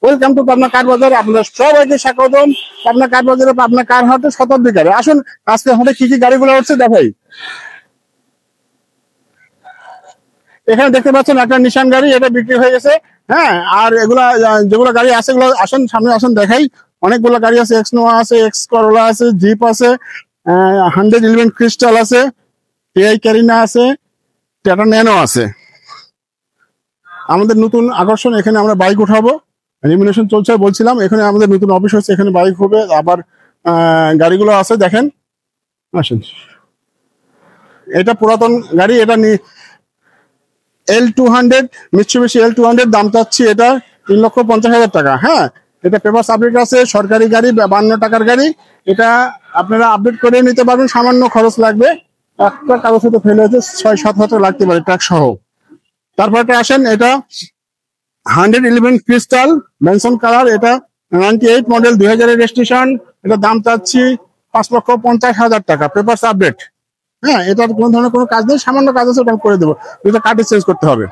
Welcome to Pabna কার বাজার। আপনাদের সবাইকে স্বাগতম পাবনা কার বাজারে, পাবনা কার হাটে শতাব্দী গাড়ি। আসুন আজকে হাটে কি কি গাড়িগুলো হচ্ছে দেখাই। এখানে দেখতে পাচ্ছেন একটা নিশান গাড়ি, এটা বিক্রি হয়ে গেছে। হ্যাঁ, আর এগুলা যেগুলো গাড়ি আছে এগুলো আসুন সামনে আসুন দেখাই। অনেকগুলো গাড়ি আছে, এক্স নোয়া আছে, এক্স করোলা আছে, জিপ আছে, 111 ক্রিস্টাল আছে, টিআই ক্যারিনা আছে, টাটা ন্যানো আছে। আমাদের নতুন আকর্ষণ, এখানে আমরা বাইক উঠাবো, রিমিনেশন চলছে বলছিলাম। এখানে আমাদের নতুন অফিস হচ্ছে, এখানে বাইক হবে, আবার গাড়িগুলো আছে দেখেন। আসেন, এটা পুরাতন গাড়ি, এটা L200 মিৎসুবিশি L200 দাম চাচ্ছি এটা 3,50,000 টাকা। হ্যাঁ, এটা পেপার আপডেট আছে, সরকারি গাড়ি, 52 টাকার গাড়ি। এটা আপনারা আপডেট করে নিতে পারবেন, সামান্য খরচ লাগবে। একটা কাগজ হতে ফেলে হচ্ছে 6-7 হাজার লাগতে পারে ট্রাক সহ। তারপরটা আসেন, এটা 111 ক্রিস্টাল বেনসন কালার, এটা 98 মডেল, 2000 এর রেজিস্ট্রেশন। এটা দাম চাচ্ছি 5,50,000 টাকা, পেপার আপডেট। হ্যাঁ, এটার কোনো ধরনের কোনো কাজ নেই, সামান্য কাজ আছে, ওটা করে দেবো, এটা কার্ড চেঞ্জ করতে হবে।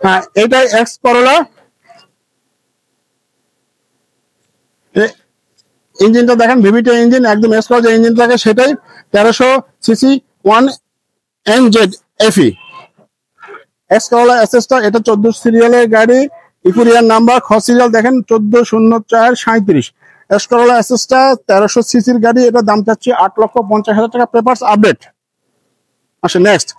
হ্যাঁ, এটা এক্স করোলা, ইঞ্জিনটা দেখেন ভিভিটি ইঞ্জিন, একদম এক্স করোলা যে ইঞ্জিন থাকে সেটাই, 1300 CC 1NZ FE X Corolla এসএসটা। এটা 14 সিরিয়ালের গাড়ি, ইকুরিয়ার নাম্বার, খ সিরিয়াল দেখেন 140437। এক্স করোলা এসএসটা 1300 সিসির গাড়ি, এটা দাম চাচ্ছি 8,50,000 টাকা, পেপারস আপডেট। আচ্ছা, নেক্সট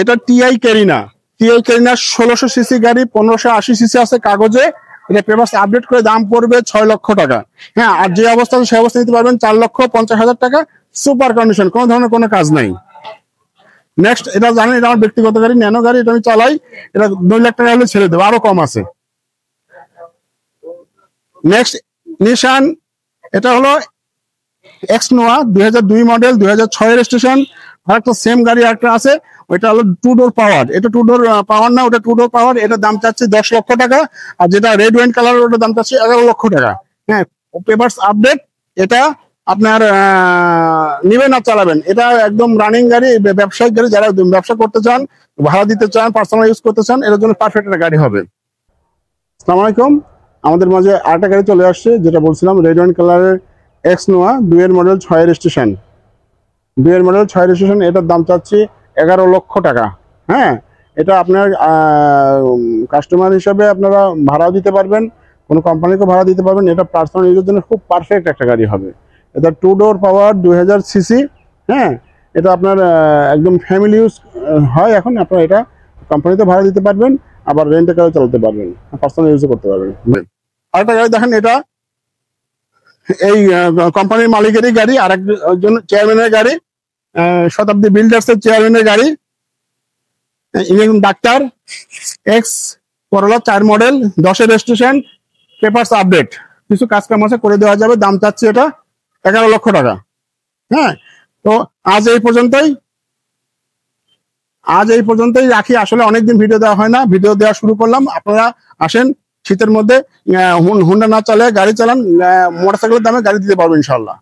এটা টিআই ক্যারিনা। 1600 সিসি গাড়ি, 1580 সিসি আছে কাগজে, এটা পেপারস আপডেট করে দাম পড়বে 6 লক্ষ টাকা। হ্যাঁ, আর যে অবস্থা আছে সেই অবস্থা নিতে পারবেন 4,50,000 টাকা, সুপার কন্ডিশন, কোনো ধরনের কোনো কাজ নাই। নেক্সট এটা জানেন, এটা আমার ব্যক্তিগত গাড়ি, ন্যানো গাড়ি, এটা আমি চালাই, এটা 2 লাখ টাকা হলে ছেড়ে দেবো, আরো কম আছে। নেক্সট নিশান, এটা হলো এক্স নোয়া 2002 মডেল, 2006 রেজিস্ট্রেশন। আর একটা সেম গাড়ি একটা আছে, ওইটা হলো 2 ডোর পাওয়ার। এটা 2 ডোর পাওয়ার না, ওটা 2 ডোর পাওয়ার, এটা দাম চাচ্ছে 10 লক্ষ টাকা। আর যেটা রেড ওয়াইন কালার, ওটা দাম চাচ্ছে 11 লক্ষ টাকা। হ্যাঁ, পেপারস আপডেট। এটা আপনার নিবেন আর চালাবেন, এটা একদম রানিং গাড়ি, ব্যবসায়িক গাড়ি, যারা ব্যবসা করতে চান, ভাড়া দিতে চান, পার্সোনাল ইউজ করতে চান, এর জন্য পারফেক্ট একটা গাড়ি হবে। আসসালামু আলাইকুম, আমাদের মাঝে আরেকটা গাড়ি চলে আসছে, যেটা বলছিলাম রেড ওয়াইন কালারের এক্স নোয়া, 2 এর মডেল, 6 রেজিস্ট্রেশন, 2 এর মডেল, 6 রেজিস্ট্রেশন। এটার দাম চাচ্ছি 11 লক্ষ টাকা। হ্যাঁ, এটা আপনার কাস্টমার হিসাবে আপনারা ভাড়া দিতে পারবেন, কোনো কোম্পানিকে ভাড়া দিতে পারবেন। এটা পার্সোনাল ইউজের জন্য খুব পারফেক্ট একটা গাড়ি হবে। এটা 2 ডোর পাওয়ার, 2000 সিসি। হ্যাঁ, এটা আপনার একদম ফ্যামিলি ইউজ হয়। এখন আপনারা এটা কোম্পানিতে ভাড়া দিতে পারবেন, আবার রেন্টে কারও চালাতে পারবেন, পার্সোনাল ইউজও করতে পারবেন। আরেকটা গাড়ি দেখেন, এটা এই কোম্পানির মালিকেরই গাড়ি, আর একজন চেয়ারম্যানের গাড়ি, শতাব্দী বিল্ডার্স এর চেয়ারম্যানের গাড়ি, ডাক্তার। এক্স করোলা 4 মডেল, 10 এর রেজিস্ট্রেশন, পেপারস আপডেট, কিছু কাজ কাম আছে, করে দেওয়া যাবে। দাম চাচ্ছে এটা 11 লক্ষ টাকা। হ্যাঁ, তো আজ এই পর্যন্তই রাখি। আসলে অনেকদিন ভিডিও দেওয়া হয় না, ভিডিও দেওয়া শুরু করলাম। আপনারা আসেন, শীতের মধ্যে হুন্ডা না চালে গাড়ি চালান, মোটরসাইকেলের দামে গাড়ি দিতে পারবেন ইনশাল্লাহ।